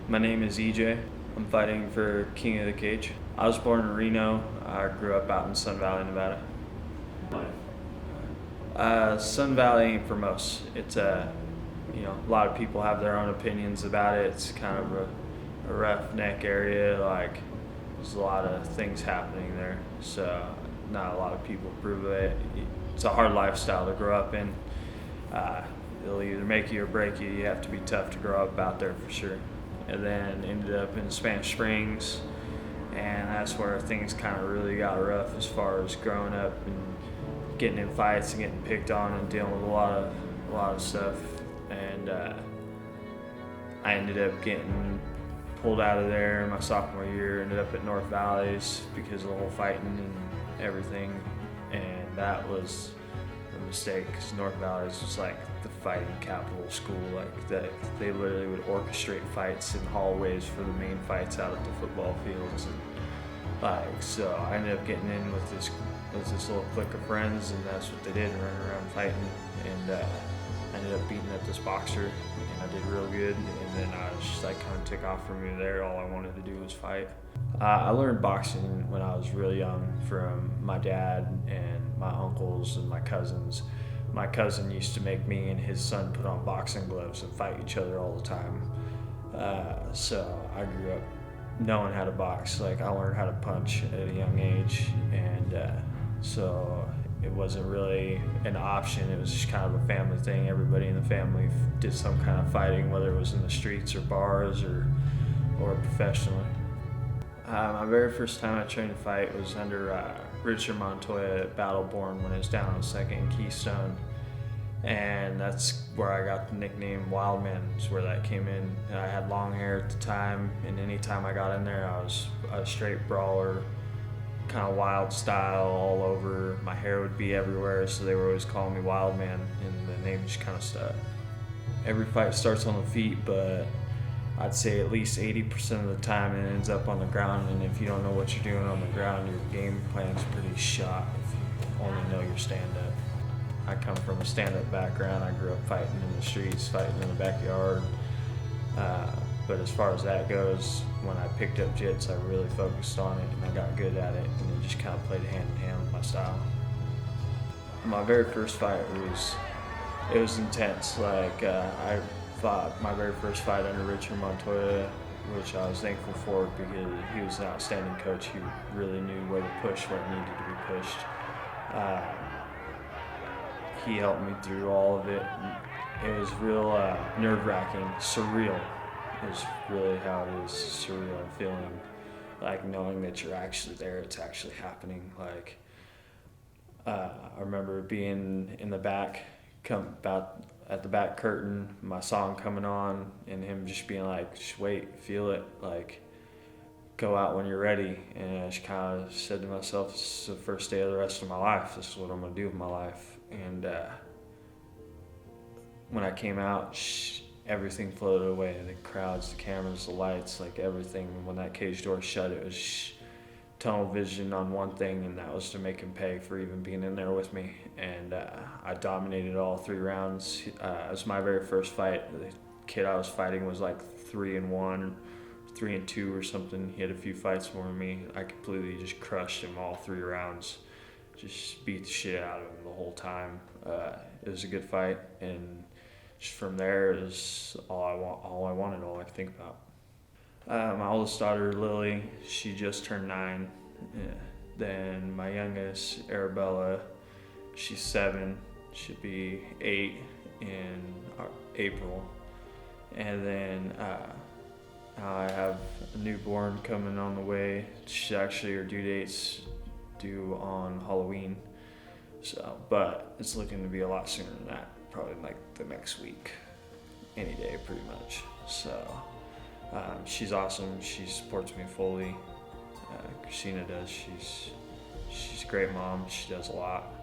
My name is EJ. I'm fighting for King of the Cage. I was born in Reno. I grew up out in Sun Valley, Nevada. Sun Valley ain't for most. It's a lot of people have their own opinions about it. It's kind of a roughneck area. Like there's a lot of things happening there, so not a lot of people approve of it. It's a hard lifestyle to grow up in. It'll either make you or break you. You have to be tough to grow up out there for sure. And then ended up in Spanish Springs, and that's where things kind of really got rough as far as growing up and getting in fights and getting picked on and dealing with a lot of stuff. And I ended up getting pulled out of there in my sophomore year. Ended up at North Valleys because of the whole fighting and everything, and that was a mistake because North Valleys was like the fighting capital school. Like that, they literally would orchestrate fights in hallways for the main fights out at the football fields, and so I ended up getting in with this little clique of friends, and that's what they did, running around fighting. And I ended up beating up this boxer, and I did real good. And then I was just like kind of took off from me there. All I wanted to do was fight. I learned boxing when I was really young from my dad and my uncles and my cousins. My cousin used to make me and his son put on boxing gloves and fight each other all the time. So I grew up knowing how to box. Like I learned how to punch at a young age, and so it wasn't really an option. It was just kind of a family thing. Everybody in the family did some kind of fighting, whether it was in the streets or bars or professionally. My very first time I trained to fight was under Richard Montoya at Battleborn when I was down on 2nd and Keystone. And that's where I got the nickname Wildman, is where that came in. And I had long hair at the time, and anytime I got in there, I was a straight brawler, kind of wild style all over. My hair would be everywhere, so they were always calling me Wildman, and the name just kind of stuck. Every fight starts on the feet, but I'd say at least 80% of the time it ends up on the ground, and if you don't know what you're doing on the ground, your game plan's pretty shot if you only know your stand-up. I come from a stand-up background. I grew up fighting in the streets, fighting in the backyard. But as far as that goes, when I picked up jits, I really focused on it, and I got good at it, and it just kind of played hand in hand with my style. My very first fight was intense. Like I fought my very first fight under Richard Montoya, which I was thankful for because he was an outstanding coach. He really knew where to push, where it needed to be pushed. He helped me through all of it. It was real nerve-wracking, surreal is really how it is, surreal feeling, like knowing that you're actually there, it's actually happening. Like I remember being in the back, at the back curtain, my song coming on, and him just being like, just wait, feel it, like go out when you're ready. And I just kind of said to myself, this is the first day of the rest of my life. This is what I'm gonna do with my life. And when I came out, everything floated away. The crowds, the cameras, the lights, like everything. When that cage door shut, it was tunnel vision on one thing, and that was to make him pay for even being in there with me. And I dominated all 3 rounds. It was my very first fight. The kid I was fighting was like 3-1, 3-2 or something. He had a few fights more than me. I completely just crushed him all 3 rounds. Just beat the shit out of him the whole time. It was a good fight, and just from there is all I could think about. My oldest daughter, Lily, she just turned 9. Yeah. Then my youngest, Arabella, she's 7. She'll be 8 in April. And then I have a newborn coming on the way. Her due date's due on Halloween. So, but it's looking to be a lot sooner than that. Probably like the next week, any day pretty much. So she's awesome. She supports me fully. Christina does. She's a great mom. She does a lot.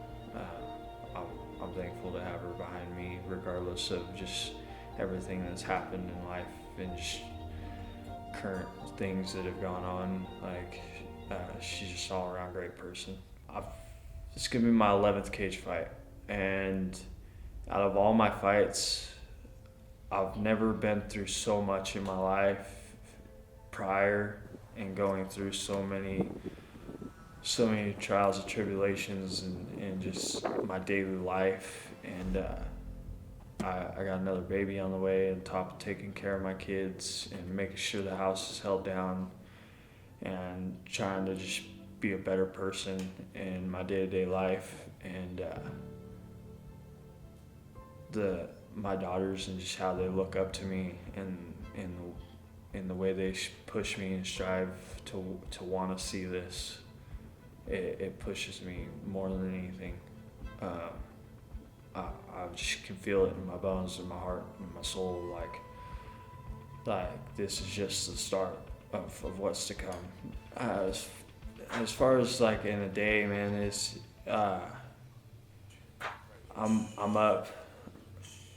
I'm thankful to have her behind me, regardless of just everything that's happened in life and just current things that have gone on. Like she's just all around great person. It's gonna be my 11th cage fight, and out of all my fights, I've never been through so much in my life prior and going through so many trials and tribulations and just my daily life. And I got another baby on the way, on top of taking care of my kids and making sure the house is held down and trying to just be a better person in my day-to-day life. And my daughters and just how they look up to me and in the way they push me and strive to want to see this, it pushes me more than anything. I just can feel it in my bones, in my heart, in my soul, like this is just the start of what's to come. As far as like in a day, man, it's I'm up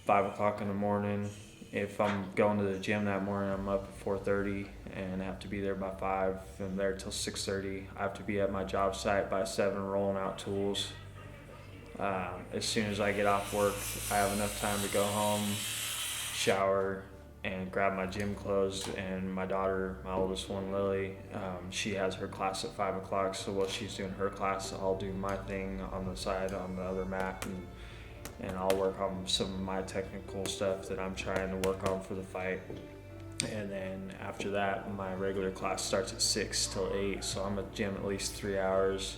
5 o'clock in the morning. If I'm going to the gym that morning, I'm up at 4:30 and have to be there by 5. I'm there till 6:30. I have to be at my job site by 7, rolling out tools. As soon as I get off work, I have enough time to go home, shower, and grab my gym clothes. And my daughter, my oldest one, Lily, she has her class at 5 o'clock. So while she's doing her class, I'll do my thing on the side on the other mat, and I'll work on some of my technical stuff that I'm trying to work on for the fight. And then after that, my regular class starts at 6 till 8, so I'm at the gym at least 3 hours.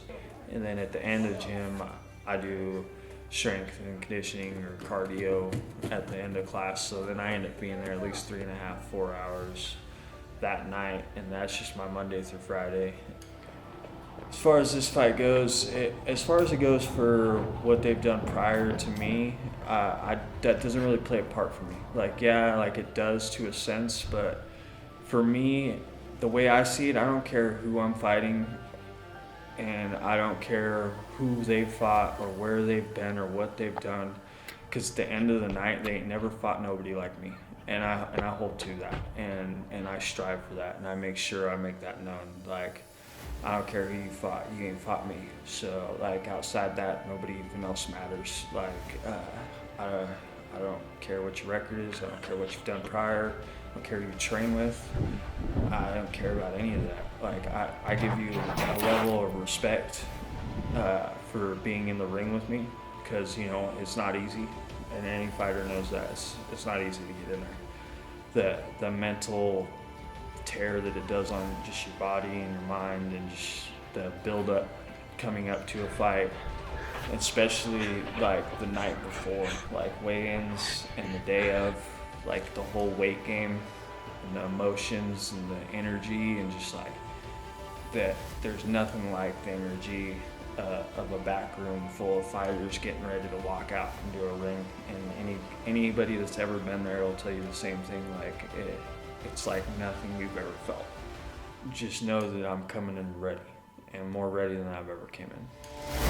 And then at the end of the gym, I do strength and conditioning or cardio at the end of class. So then I end up being there at least 3.5, 4 hours that night, and that's just my Monday through Friday. As far as this fight goes, as far as it goes for what they've done prior to me, that doesn't really play a part for me. Like, yeah, like it does to a sense, but for me, the way I see it, I don't care who I'm fighting, and I don't care who they've fought or where they've been or what they've done, because at the end of the night, they ain't never fought nobody like me, and I hold to that, and I strive for that, and I make sure I make that known. Like, I don't care who you fought, you ain't fought me. So like outside that, nobody even else matters. Like I don't care what your record is, I don't care what you've done prior, I don't care who you train with, I don't care about any of that. Like I give you a level of respect for being in the ring with me, because you know it's not easy, and any fighter knows that it's not easy to get in there. The mental tear that it does on just your body and your mind, and just the build up coming up to a fight, especially like the night before, like weigh-ins and the day of, like the whole weight game and the emotions and the energy, and just like that, there's nothing like the energy of a back room full of fighters getting ready to walk out into a ring. And anybody that's ever been there will tell you the same thing. Like it's like nothing we've ever felt. Just know that I'm coming in ready, and more ready than I've ever came in.